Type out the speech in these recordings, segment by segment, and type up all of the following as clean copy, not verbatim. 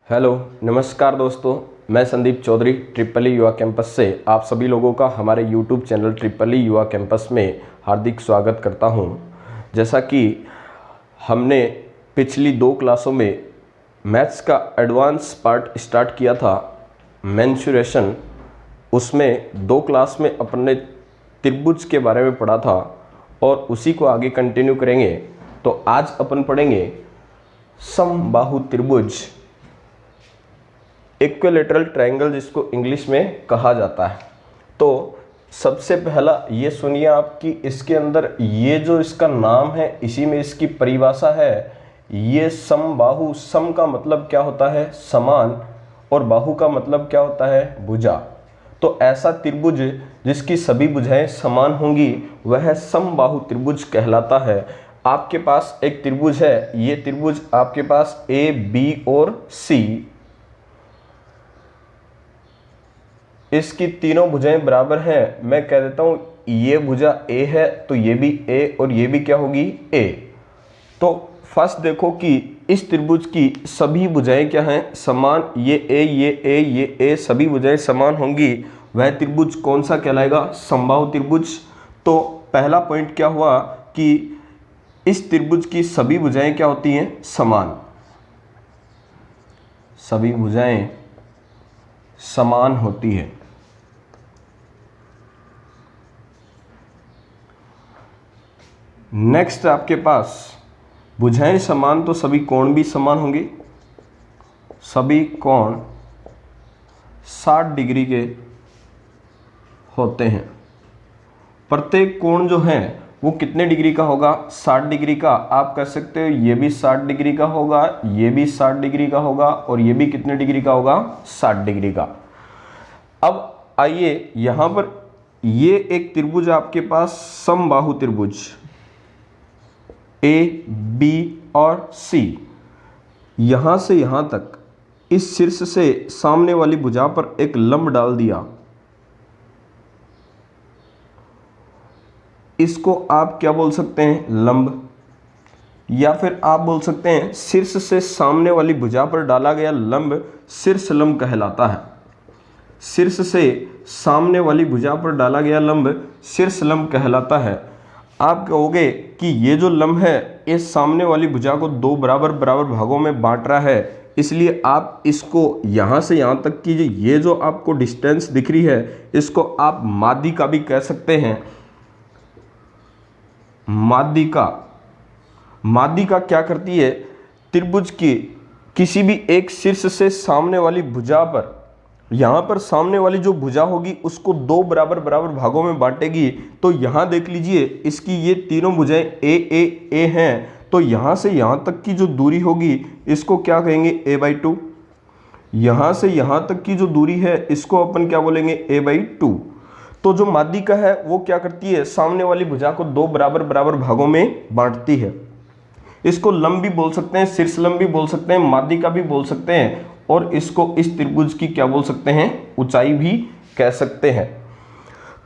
Hello नमस्कार दोस्तों, मैं संदीप चौधरी ट्रिपल ई युवा कैंपस से आप सभी लोगों का हमारे यूट्यूब चैनल ट्रिपल ई युवा कैंपस में हार्दिक स्वागत करता हूं। जैसा कि हमने पिछली 2 क्लासों में मैथ्स का एडवांस पार्ट स्टार्ट किया था मेंसुरेशन, उसमें 2 क्लास में अपन ने त्रिभुज के बारे में पढ़ा था और उसी को आगे कंटिन्यू करेंगे। तो आज अपन पढ़ेंगे समबाहु त्रिभुज, इक्विलैटरल ट्रायंगल जिसको इंग्लिश में कहा जाता है। तो सबसे पहला ये सुनिए आप कि इसके अंदर ये जो इसका नाम है इसी में इसकी परिभाषा है। ये समबाहु, सम का मतलब क्या होता है समान, और बाहु का मतलब क्या होता है भुजा। तो ऐसा त्रिभुज जिसकी सभी भुजाएं समान होंगी वह समबाहु त्रिभुज कहलाता है। आपके पास एक त्रिभुज है, ये त्रिभुज आपके पास ए बी और सी, इसकी तीनों भुजाएं बराबर हैं। मैं कह देता हूं ये भुजा ए है तो ये भी ए और ये भी क्या होगी ए। तो फर्स्ट देखो कि इस त्रिभुज की सभी भुजाएं क्या हैं समान। ये ए ये ए ये ए सभी भुजाएं समान होंगी, वह त्रिभुज कौन सा कहलाएगा समबाहु त्रिभुज। तो पहला पॉइंट क्या हुआ कि इस त्रिभुज की सभी भुजाएं क्या होती हैं समान, सभी भुजाएं समान होती है। नेक्स्ट आपके पास भुजाएं समान तो सभी कोण भी समान होंगे। सभी कोण 60 डिग्री के होते हैं। प्रत्येक कोण जो है वो कितने डिग्री का होगा 60 डिग्री का। आप कह सकते हो ये भी 60 डिग्री का होगा, ये भी 60 डिग्री का होगा और ये भी कितने डिग्री का होगा 60 डिग्री का। अब आइए यहां पर ये एक त्रिभुज आपके पास समबाहु त्रिभुज ए बी और सी, यहां से यहां तक इस शीर्ष से सामने वाली भुजा पर एक लंब डाल दिया। इसको आप क्या बोल सकते हैं लंब, या फिर आप बोल सकते हैं शीर्ष से सामने वाली भुजा पर डाला गया लंब शीर्ष लंब कहलाता है। शीर्ष से सामने वाली भुजा पर डाला गया लंब शीर्ष लंब कहलाता है। आप कहोगे कि ये जो लंब है ये सामने वाली भुजा को 2 बराबर बराबर भागों में बांट रहा है, इसलिए आप इसको यहाँ से यहाँ तक की ये जो आपको डिस्टेंस दिख रही है इसको आप माध्यिका भी कह सकते हैं। माध्यिका क्या करती है त्रिभुज की किसी भी एक शीर्ष से सामने वाली भुजा पर, यहाँ पर सामने वाली जो भुजा होगी उसको 2 बराबर बराबर भागों में बांटेगी। तो यहाँ देख लीजिए इसकी ये तीनों भुजाएं ए ए ए हैं, तो यहाँ से यहाँ तक की जो दूरी होगी इसको क्या कहेंगे a/2। यहाँ से यहाँ तक की जो दूरी है इसको अपन क्या बोलेंगे a/2। तो जो माध्यिका है वो क्या करती है सामने वाली भुजा को 2 बराबर बराबर भागों में बांटती है। इसको लंब भी बोल सकते हैं, शीर्ष लंब भी बोल सकते हैं, माध्यिका भी बोल सकते हैं, और इसको इस त्रिभुज की क्या बोल सकते हैं ऊंचाई भी कह सकते हैं।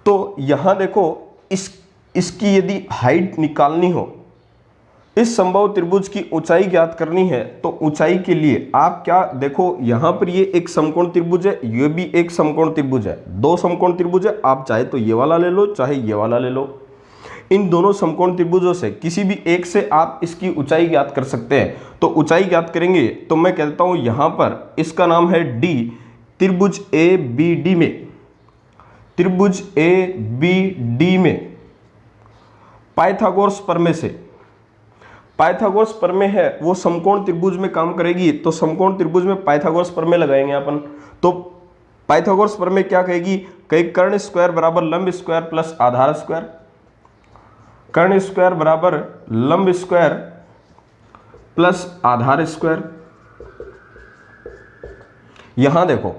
तो यहां देखो इसकी यदि हाइट निकालनी हो, इस समबाहु त्रिभुज की ऊंचाई ज्ञात करनी है, तो ऊंचाई के लिए आप क्या देखो यहां पर ये एक समकोण त्रिभुज है, ये भी एक समकोण त्रिभुज है, 2 समकोण त्रिभुज है। आप चाहे तो ये वाला ले लो चाहे ये वाला ले लो। इन दोनों समकोण त्रिभुजों से किसी भी एक से आप इसकी ऊंचाई ज्ञात कर सकते हैं। तो ऊंचाई ज्ञात करेंगे तो मैं कहता हूं यहां पर इसका नाम है डी। त्रिभुज ए बी डी में, त्रिभुज ए बी डी में पाइथागोरस प्रमेय से, पाइथागोरस प्रमेय है वो समकोण त्रिभुज में काम करेगी। तो समकोण त्रिभुज में पाइथागोरस प्रमेय लगाएंगे अपन। तो पाइथागोरस प्रमेय क्या कहेगी, कहेगी कर्ण स्क्वायर बराबर लंब स्क्वायर प्लस आधार स्क्वायर। कर्ण स्क्वायर बराबर लंब स्क्वायर प्लस आधार स्क्वायर। यहां देखो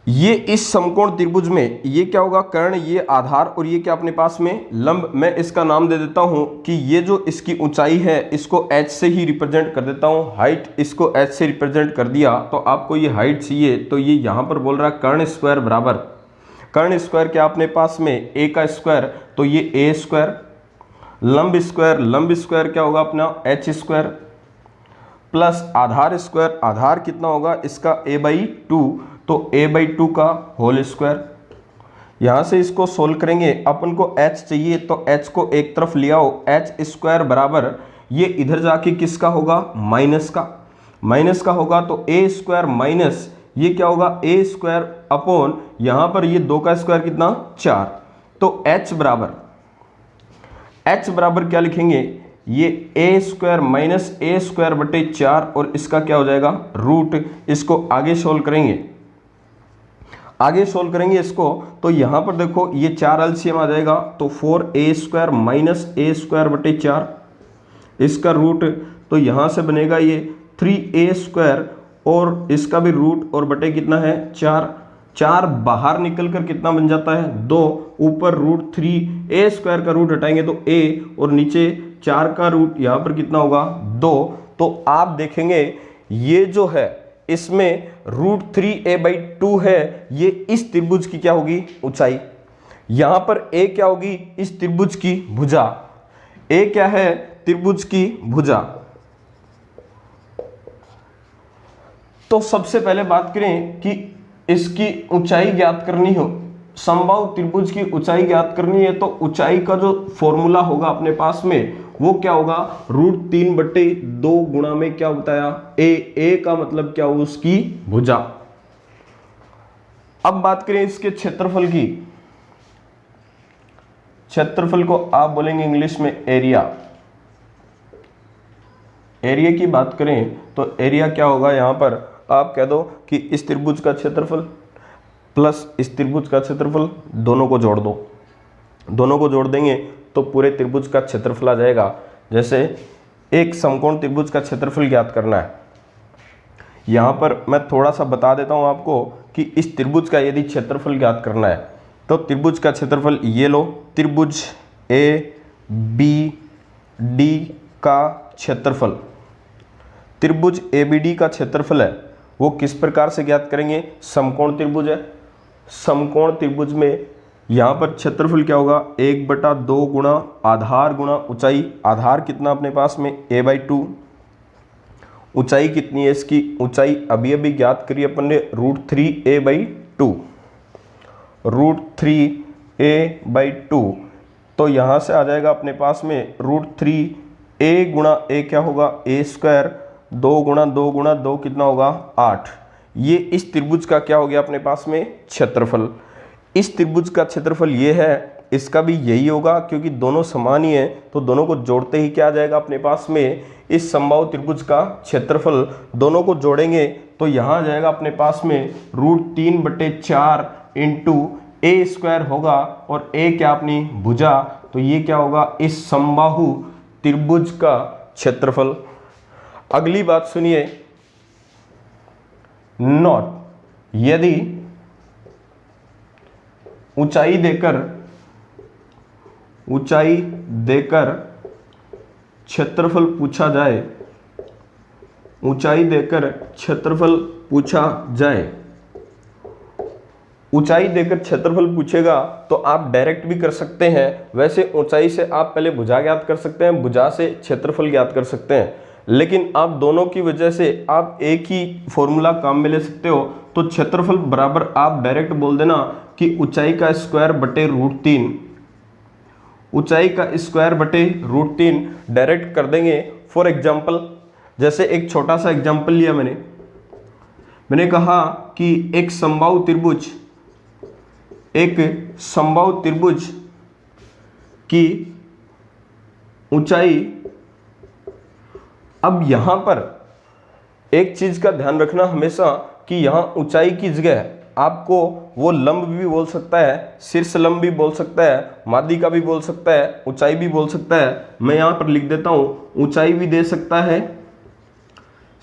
ये इस समकोण त्रिभुज में ये क्या होगा कर्ण, ये आधार और ये क्या अपने पास में लंब। मैं इसका नाम दे देता हूं कि ये जो इसकी ऊंचाई है इसको h से ही रिप्रेजेंट कर देता हूं। हाइट इसको h से रिप्रेजेंट कर दिया। तो आपको ये हाइट चाहिए तो ये यहां पर बोल रहा है कर्ण स्क्वायर बराबर, कर्ण स्क्वायर क्या अपने पास में a का स्क्वायर तो ये a स्क्वायर, लंब स्क्वायर क्या होगा अपना h स्क्वायर प्लस आधार स्क्वायर, आधार कितना होगा इसका a/2, तो a/2 का होल स्क्वायर। यहाँ से इसको सोल्व करेंगे, अपन को h चाहिए तो h को एक तरफ ले आओ, h स्क्वायर बराबर ये इधर जाके किसका होगा, माइनस का, माइनस का होगा तो a स्क्वायर माइनस ये क्या होगा a स्क्वायर अपॉन यहाँ पर ये 2 का स्क्वायर कितना 4, तो h बराबर क्या लिखेंगे, ये a square minus a square बटे 4 और इसका क्या हो जाएगा रूट। इसको आगे सोल्व करेंगे, आगे सोल्व करेंगे इसको, तो यहाँ पर देखो ये 4 एलसीएम आ जाएगा तो 4a square minus a square बटे 4, इसका रूट, तो यहाँ से बनेगा ये 3a स्क्वायर और इसका भी रूट और बटे कितना है 4, 4 बाहर निकल कर कितना बन जाता है 2, ऊपर रूट 3, a स्क्वायर का रूट हटाएंगे तो a और नीचे 4 का रूट यहाँ पर कितना होगा 2। तो आप देखेंगे ये जो है इसमें रूट 3a/2 है, ये इस त्रिभुज की क्या होगी ऊंचाई, यहाँ पर a क्या होगी इस त्रिभुज की भुजा, a क्या है त्रिभुज की भुजा। तो सबसे पहले बात करें कि इसकी ऊंचाई ज्ञात करनी हो, समबाहु त्रिभुज की ऊंचाई ज्ञात करनी है, तो ऊंचाई का जो फॉर्मूला होगा अपने पास में वो क्या होगा रूट 3/2 गुणा में क्या बताया a का मतलब क्या हो उसकी भुजा। अब बात करें इसके क्षेत्रफल की, क्षेत्रफल को आप बोलेंगे इंग्लिश में एरिया। एरिया की बात करें तो एरिया क्या होगा, यहां पर आप कह दो कि इस त्रिभुज का क्षेत्रफल प्लस इस त्रिभुज का क्षेत्रफल, दोनों को जोड़ दो, दोनों को जोड़ देंगे तो पूरे त्रिभुज का क्षेत्रफल आ जाएगा। जैसे एक समकोण त्रिभुज का क्षेत्रफल ज्ञात करना है, यहाँ पर मैं थोड़ा सा बता देता हूँ आपको कि इस त्रिभुज का यदि क्षेत्रफल ज्ञात करना है तो त्रिभुज का क्षेत्रफल ये लो, त्रिभुज ABD का क्षेत्रफल, त्रिभुज ABD का क्षेत्रफल है वो किस प्रकार से ज्ञात करेंगे, समकोण त्रिभुज है, समकोण त्रिभुज में यहाँ पर क्षेत्रफल क्या होगा 1/2 गुणा आधार गुणा ऊंचाई, आधार कितना अपने पास में a/2, ऊंचाई कितनी है इसकी, ऊंचाई अभी अभी ज्ञात करी अपन ने रूट 3a/2, रूट 3a/2, तो यहाँ से आ जाएगा अपने पास में रूट 3a गुणा a क्या होगा a स्क्वायर, 2 गुणा 2 गुणा 2 कितना होगा 8। ये इस त्रिभुज का क्या हो गया अपने पास में क्षेत्रफल। इस त्रिभुज का क्षेत्रफल ये है, इसका भी यही होगा क्योंकि दोनों समान ही है, तो दोनों को जोड़ते ही क्या आ जाएगा अपने पास में इस समबाहु त्रिभुज का क्षेत्रफल, दोनों को जोड़ेंगे तो यहाँ आ जाएगा अपने पास में रूट 3/4 इंटू a स्क्वायर होगा और a क्या अपनी भुजा, तो ये क्या होगा इस समबाहु त्रिभुज का क्षेत्रफल। अगली बात सुनिए, नोट, यदि ऊंचाई देकर क्षेत्रफल पूछा जाए, ऊंचाई देकर क्षेत्रफल पूछा जाए, ऊंचाई देकर क्षेत्रफल पूछेगा तो आप डायरेक्ट भी कर सकते हैं, वैसे ऊंचाई से आप पहले भुजा ज्ञात कर सकते हैं, भुजा से क्षेत्रफल ज्ञात कर सकते हैं, लेकिन आप दोनों की वजह से आप एक ही फॉर्मूला काम में ले सकते हो। तो क्षेत्रफल बराबर आप डायरेक्ट बोल देना कि ऊंचाई का स्क्वायर बटे रूट 3, ऊंचाई का स्क्वायर बटे रूट 3 डायरेक्ट कर देंगे। फॉर एग्जांपल, जैसे एक छोटा सा एग्जांपल लिया मैंने कहा कि एक समबाहु त्रिभुज की ऊंचाई, अब यहां पर एक चीज का ध्यान रखना हमेशा कि यहां ऊंचाई की जगह आपको वो लंब भी बोल सकता है, शीर्ष लंब भी बोल सकता है, माध्यिका का भी बोल सकता है, ऊंचाई भी बोल सकता है। मैं यहां पर लिख देता हूं, ऊंचाई भी दे सकता है,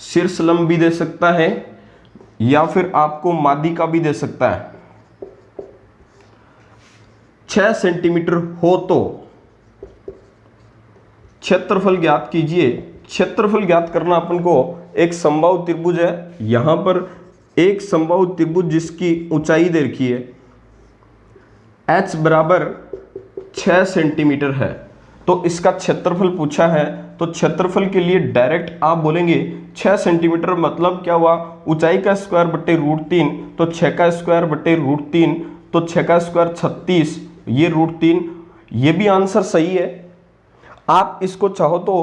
शीर्ष लंब भी दे सकता है, या फिर आपको माध्यिका भी दे सकता है। 6 सेंटीमीटर हो तो क्षेत्रफल ज्ञात कीजिए। क्षेत्रफल ज्ञात करना अपन को, एक समबाहु त्रिभुज है, यहां पर एक समबाहु त्रिभुज जिसकी ऊंचाई दे रखी है h बराबर 6 सेंटीमीटर है, तो इसका क्षेत्रफल पूछा है तो क्षेत्रफल के लिए डायरेक्ट आप बोलेंगे 6 सेंटीमीटर, मतलब क्या हुआ, ऊंचाई का स्क्वायर बट्टे √3, तो 6 का स्क्वायर बट्टे √3, तो 6 का स्क्वायर 36, ये √3, ये भी आंसर सही है। आप इसको चाहो तो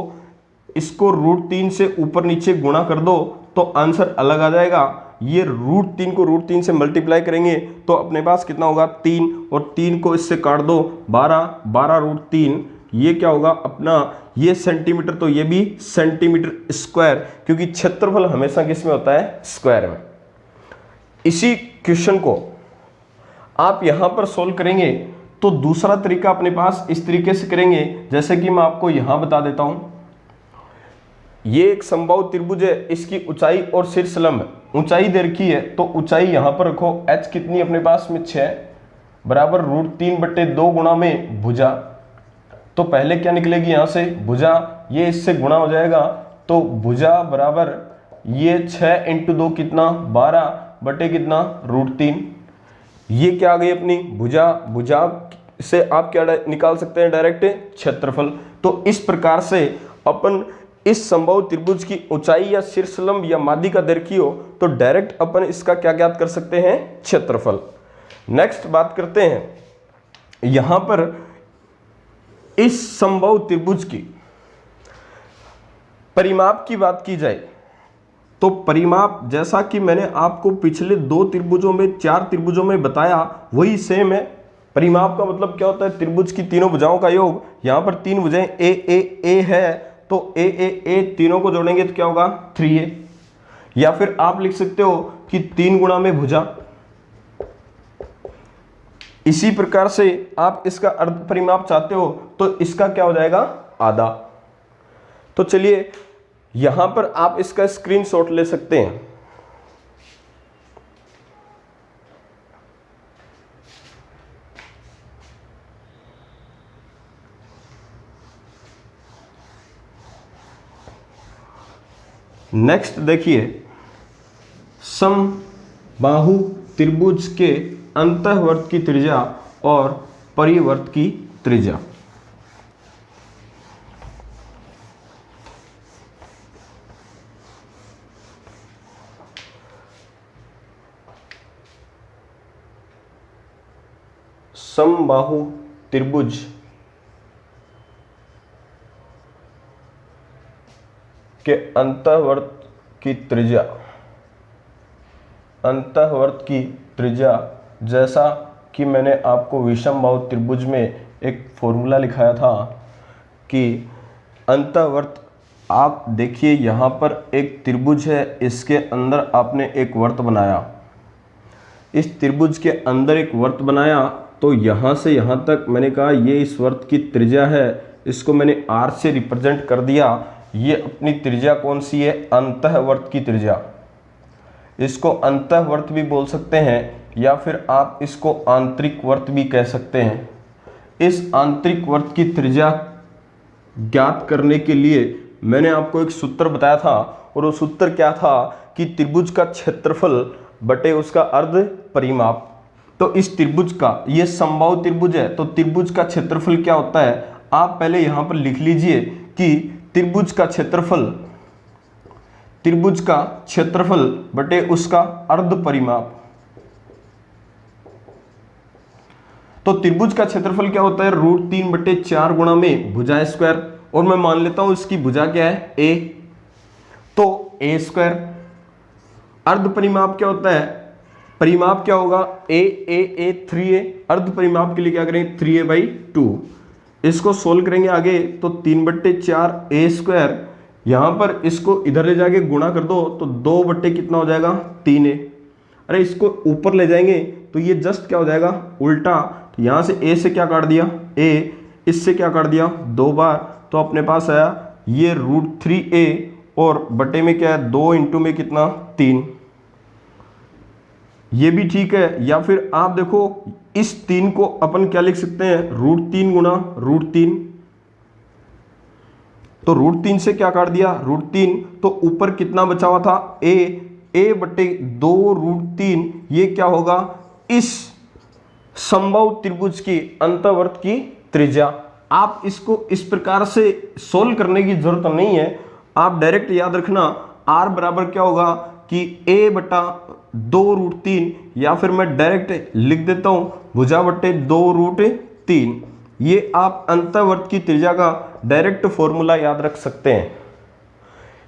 इसको √3 से ऊपर नीचे गुणा कर दो तो आंसर अलग आ जाएगा। ये √3 को √3 से मल्टीप्लाई करेंगे तो अपने पास कितना होगा 3, और 3 को इससे काट दो 12, 12 √3, ये क्या होगा अपना, ये सेंटीमीटर, तो ये भी सेंटीमीटर स्क्वायर, क्योंकि क्षेत्रफल हमेशा किस में होता है, स्क्वायर में। इसी क्वेश्चन को आप यहां पर सोल्व करेंगे तो दूसरा तरीका अपने पास इस तरीके से करेंगे, जैसे कि मैं आपको यहां बता देता हूं। ये एक समबाहु त्रिभुज है, इसकी ऊंचाई और शीर्ष लंब, ऊंचाई दे रखी है, तो ऊंचाई यहां पर रखो, h कितनी अपने पास में 6 बराबर √3/2 गुणा में भुजा, तो पहले क्या निकलेगी यहां से भुजा, ये इससे गुणा हो जाएगा, तो भुजा बराबर ये 6 × 2 कितना 12 बटे कितना √3, ये क्या आ गई अपनी भुजा, भुजा से आप क्या निकाल सकते हैं डायरेक्ट, क्षेत्रफल। तो इस प्रकार से अपन इस समबाहु त्रिभुज की ऊंचाई या शीर्ष लंब या माध्यिका दे रखी हो तो डायरेक्ट अपन इसका क्या ज्ञात कर सकते हैं, क्षेत्रफल। नेक्स्ट बात करते हैं, यहां पर इस समबाहु त्रिभुज की परिमाप की बात की जाए तो परिमाप, जैसा कि मैंने आपको पिछले 2 त्रिभुजों में 4 त्रिभुजों में बताया, वही सेम है। परिमाप का मतलब क्या होता है, त्रिभुज की तीनों भुजाओं का योग। यहां पर 3 भुजाएं ए है, तो ए तीनों को जोड़ेंगे तो क्या होगा 3a, या फिर आप लिख सकते हो कि 3 गुणा में भुजा। इसी प्रकार से आप इसका अर्ध परिमाप चाहते हो तो इसका क्या हो जाएगा, आधा। तो चलिए यहां पर आप इसका स्क्रीनशॉट ले सकते हैं। नेक्स्ट देखिए, समबाहु त्रिभुज के अंतःवर्त की त्रिज्या और परिवर्त की त्रिज्या। समबाहु त्रिभुज के अंतःवर्त की त्रिज्या, अंतःवर्त की त्रिज्या, जैसा कि मैंने आपको विषमबाहु त्रिभुज में एक फॉर्मूला लिखाया था कि अंतःवर्त, आप देखिए यहाँ पर एक त्रिभुज है, इसके अंदर आपने एक वर्त बनाया, इस त्रिभुज के अंदर एक वर्त बनाया, तो यहाँ से यहाँ तक मैंने कहा ये इस वर्त की त्रिज्या है, इसको मैंने r से रिप्रेजेंट कर दिया। ये अपनी त्रिज्या कौन सी है, अंतःवर्त की त्रिज्या। इसको अंतःवर्त भी बोल सकते हैं या फिर आप इसको आंतरिक वर्त भी कह सकते हैं। इस आंतरिक वर्त की त्रिज्या ज्ञात करने के लिए मैंने आपको एक सूत्र बताया था, और वो सूत्र क्या था कि त्रिभुज का क्षेत्रफल बटे उसका अर्ध परिमाप। तो इस त्रिभुज का, ये समबाहु त्रिभुज है, तो त्रिभुज का क्षेत्रफल क्या होता है, आप पहले यहां पर लिख लीजिए कि त्रिभुज का क्षेत्रफल, त्रिभुज का क्षेत्रफल बटे उसका अर्ध परिमाप। तो त्रिभुज का क्षेत्रफल क्या होता है, √3/4 गुणा में भुजा स्क्वायर, और मैं मान लेता हूं इसकी भुजा क्या है a, तो a²। अर्ध परिमाप क्या होता है, परिमाप क्या होगा a 3a, अर्ध परिमाप के लिए क्या करेंगे 3a/2। इसको सोल्व करेंगे आगे तो 3/4 a², यहां पर इसको इधर ले जाके गुणा कर दो तो 2 कितना हो जाएगा 3a। अरे इसको ऊपर ले जाएंगे तो ये जस्ट क्या हो जाएगा उल्टा, तो यहां से a से क्या काट दिया a, इससे क्या काट दिया 2 बार, तो अपने पास आया ये √3a, और बटे में क्या है 2 × में कितना 3, ये भी ठीक है। या फिर आप देखो इस 3 को अपन क्या लिख सकते हैं, √3 गुणा √3, तो √3 से क्या काट दिया √3, तो ऊपर कितना बचा हुआ था a/2 √3, ये क्या होगा इस समबाहु त्रिभुज की अंतःवर्त की त्रिज्या। आप इसको इस प्रकार से सोल्व करने की जरूरत नहीं है, आप डायरेक्ट याद रखना r बराबर क्या होगा कि a बटा 2√3, या फिर मैं डायरेक्ट लिख देता हूं भुजा बटे 2√3। ये आप अंतःवर्त की त्रिज्या का डायरेक्ट फॉर्मूला याद रख सकते हैं।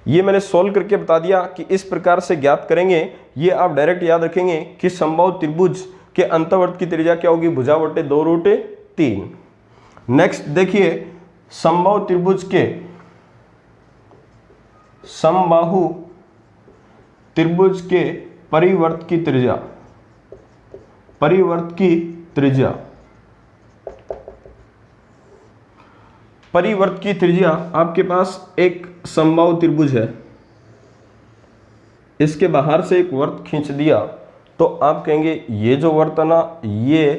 ये मैंने सोल्व करके बता दिया कि इस प्रकार से ज्ञात करेंगे। ये आप डायरेक्ट याद रखेंगे कि समबाहु त्रिभुज के अंतःवर्त की त्रिज्या क्या होगी, भुजा बटे 2√3। नेक्स्ट देखिए, समबाहु त्रिभुज के समबाहु त्रिभुज के परिवर्त की त्रिज्या, परिवर्त की त्रिज्या, परिवर्त की त्रिज्या आपके पास एक समबाहु त्रिभुज है, इसके बाहर से एक वर्त खींच दिया तो आप कहेंगे ये जो वर्त है ना ये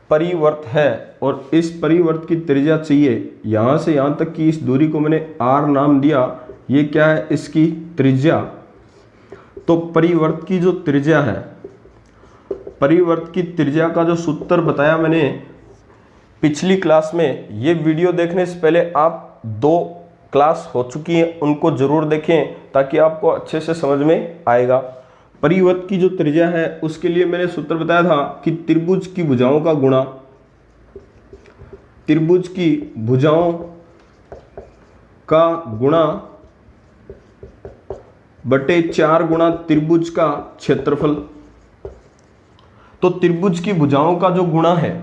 परिवर्त है, और इस परिवर्त की त्रिज्या चाहिए यहां से यहां तक की इस दूरी को मैंने r नाम दिया, ये क्या है इसकी त्रिज्या। तो परिवर्त की जो त्रिज्या है, परिवर्त की त्रिज्या का जो सूत्र बताया मैंने पिछली क्लास में, ये वीडियो देखने से पहले आप 2 क्लास हो चुकी है उनको जरूर देखें ताकि आपको अच्छे से समझ में आएगा। परिवर्त की जो त्रिज्या है उसके लिए मैंने सूत्र बताया था कि त्रिभुज की भुजाओं का गुणा, त्रिभुज की भुजाओं का गुणा बटे 4 गुणा त्रिभुज का क्षेत्रफल। तो त्रिभुज की भुजाओं का जो गुणा है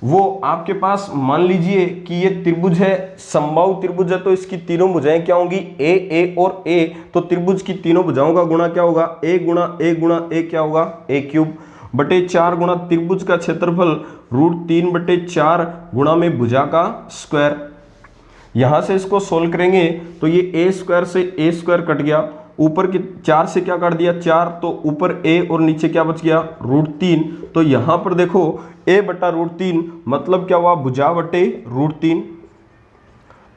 वो आपके पास, मान लीजिए कि ये त्रिभुज है, समबाहु त्रिभुज है, तो इसकी तीनों भुजाएं क्या होंगी, a और a। तो त्रिभुज की तीनों भुजाओं का गुणा क्या होगा, a गुणा a गुणा a क्या होगा, a³ बटे 4 गुणा त्रिभुज का क्षेत्रफल √3 बटे 4 गुणा में भुजा का स्क्वायर। यहां से इसको सोल्व करेंगे तो ये a² से a² कट गया, ऊपर के 4 से क्या काट दिया 4, तो ऊपर a और नीचे क्या बच गया √3। तो यहां पर देखो a बटा √3 मतलब क्या हुआ, भुजा बटे √3।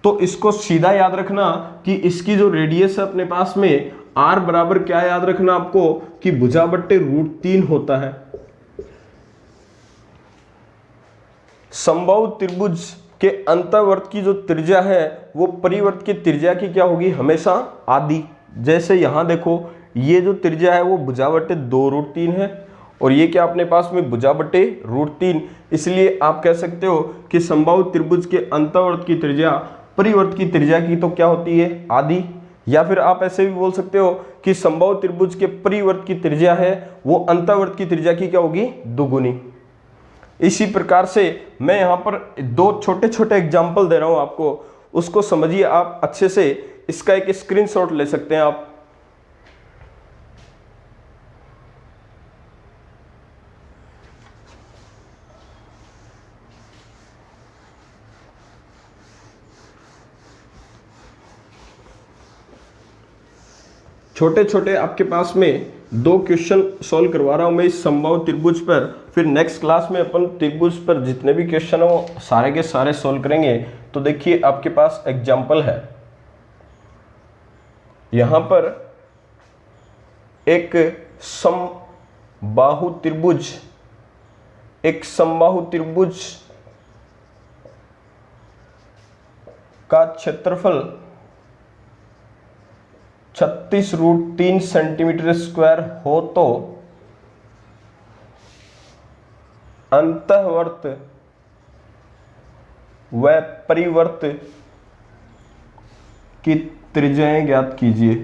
तो इसको सीधा याद रखना कि इसकी जो रेडियस है अपने पास में r बराबर क्या याद रखना आपको कि भुजा बटे √3 होता है। समबाहु त्रिभुज के अंतःवर्त की जो त्रिज्या है वो परिवर्त की त्रिज्या की क्या होगी, हमेशा आधी। जैसे यहां देखो ये जो त्रिज्या है वो भुजा बटे 2√3 है, और ये क्या अपने पास में भुजा बटे √3, इसलिए आप कह सकते हो कि समबाहु त्रिभुज के अंतःवर्त की त्रिज्या परिवर्त की त्रिज्या की तो क्या होती है, आधी। या फिर आप ऐसे भी बोल सकते हो कि समबाहु त्रिभुज के परिवर्त की त्रिज्या है वो अंतःवर्त की त्रिज्या की क्या होगी, दुगुनी। इसी प्रकार से मैं यहाँ पर 2 छोटे छोटे एग्जाम्पल दे रहा हूँ आपको, उसको समझिए आप अच्छे से। इसका एक स्क्रीनशॉट ले सकते हैं आप। छोटे छोटे आपके पास में 2 क्वेश्चन सॉल्व करवा रहा हूं मैं इस समबाहु त्रिभुज पर। फिर नेक्स्ट क्लास में अपन त्रिभुज पर जितने भी क्वेश्चन हो सारे के सारे सॉल्व करेंगे। तो देखिए आपके पास एग्जाम्पल है, यहां पर एक समबाहु त्रिभुज, एक समबाहु त्रिभुज का क्षेत्रफल 36√3 सेंटीमीटर स्क्वायर हो तो अंतःवर्त व परिवर्त की त्रिज्याएं ज्ञात कीजिए।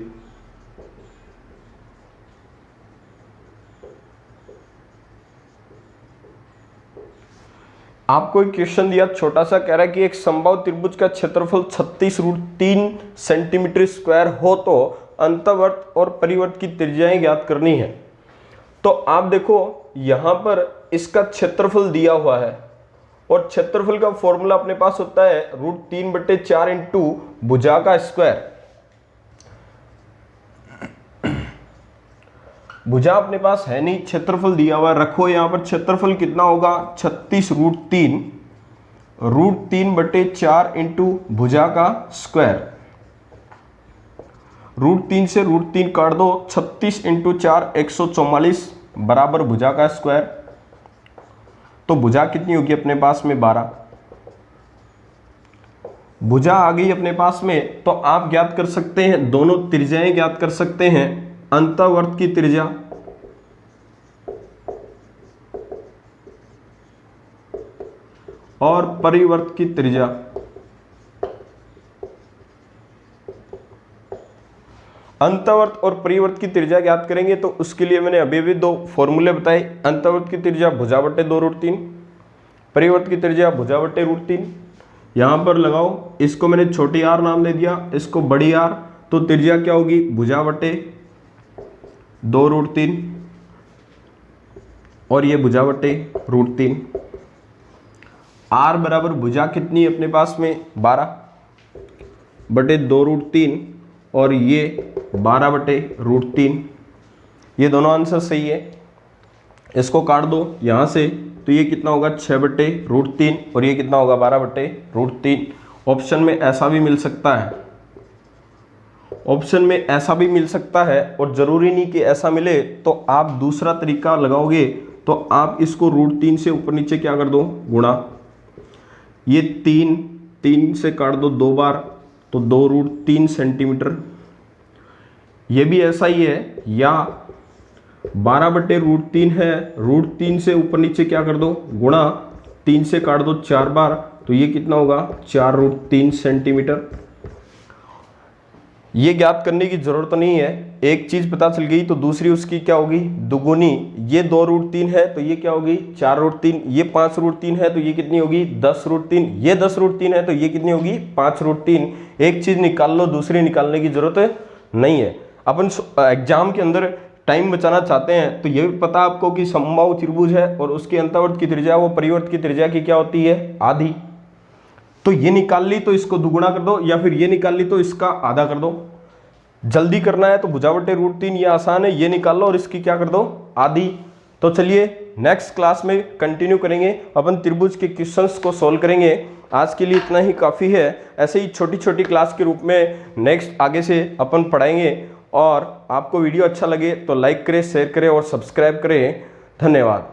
आपको एक क्वेश्चन दिया छोटा सा, कह रहा है कि एक समबाहु त्रिभुज का क्षेत्रफल 36√3 सेंटीमीटर स्क्वायर हो तो अंतःवर्त और परिवर्त की त्रिज्याएं ज्ञात करनी है। तो आप देखो यहां पर इसका क्षेत्रफल दिया हुआ है, और क्षेत्रफल का फॉर्मूला अपने पास होता है √3 बटे 4 इंटू भुजा का स्क्वायर। भुजा अपने पास है नहीं, क्षेत्रफल दिया हुआ है, रखो यहां पर क्षेत्रफल कितना होगा 36√3, √3 बटे 4 इंटू भुजा का स्क्वायर। √3 से √3 काट दो, 36 इंटू 4 144 बराबर भुजा का स्क्वायर। तो भुजा कितनी होगी अपने पास में 12। भुजा आ गई अपने पास में, तो आप ज्ञात कर सकते हैं, दोनों त्रिज्याएं ज्ञात कर सकते हैं, अंतःवर्त की त्रिज्या और परिवर्त की त्रिज्या। अंतःवर्त और परिवर्त की त्रिज्या ज्ञात करेंगे तो उसके लिए मैंने अभी भी दो फॉर्मूले बताए। अंतःवर्त की त्रिज्या भुजा बटे 2√3, परिवर्त की त्रिज्या भुजा बटे √3। यहां पर लगाओ, इसको मैंने छोटी आर नाम दे दिया, इसको बड़ी आर, तो त्रिज्या क्या होगी, भुजा बटे 2√3 और ये भुजा बटे √3। आर बराबर भुजा कितनी है अपने पास में, 12 बटे 2√3 और ये 12 बटे √3। ये दोनों आंसर सही है। इसको काट दो यहाँ से, तो ये कितना होगा, 6 बटे √3 और ये कितना होगा, 12 बटे √3। ऑप्शन में ऐसा भी मिल सकता है, ऑप्शन में ऐसा भी मिल सकता है, और ज़रूरी नहीं कि ऐसा मिले तो आप दूसरा तरीका लगाओगे, तो आप इसको √3 से ऊपर नीचे क्या कर दो, गुणा। ये 3 से काट दो 2 बार, तो 2√3 सेंटीमीटर। ये भी ऐसा ही है, या 12 बटे √3 है, √3 से ऊपर नीचे क्या कर दो, गुणा, 3 से काट दो 4 बार, तो ये कितना होगा, 4√3 सेंटीमीटर। ये ज्ञात करने की जरूरत नहीं है, एक चीज पता चल गई तो दूसरी उसकी क्या होगी, दुगुनी। ये 2√3 है तो ये क्या होगी, 4√3। ये 5√3 है तो ये कितनी होगी, 10√3। ये 10√3 है तो ये कितनी होगी, 5√3। एक चीज निकाल लो, दूसरी निकालने की जरूरत नहीं है। अपन एग्जाम के अंदर टाइम बचाना चाहते हैं, तो ये भी पता आपको कि समबाहु त्रिभुज है और उसके अंतःवर्त की त्रिज्या वो परिवर्त की त्रिज्या की क्या होती है, आधी। तो ये निकाल ली तो इसको दुगुना कर दो, या फिर ये निकाल ली तो इसका आधा कर दो। जल्दी करना है तो भुजा बटे √3, ये आसान है, ये निकाल लो और इसकी क्या कर दो, आधी। तो चलिए नेक्स्ट क्लास में कंटिन्यू करेंगे, अपन त्रिभुज के क्वेश्चंस को सोल्व करेंगे। आज के लिए इतना ही काफ़ी है। ऐसे ही छोटी छोटी क्लास के रूप में नेक्स्ट आगे से अपन पढ़ाएंगे। और आपको वीडियो अच्छा लगे तो लाइक करें, शेयर करें और सब्सक्राइब करें। धन्यवाद।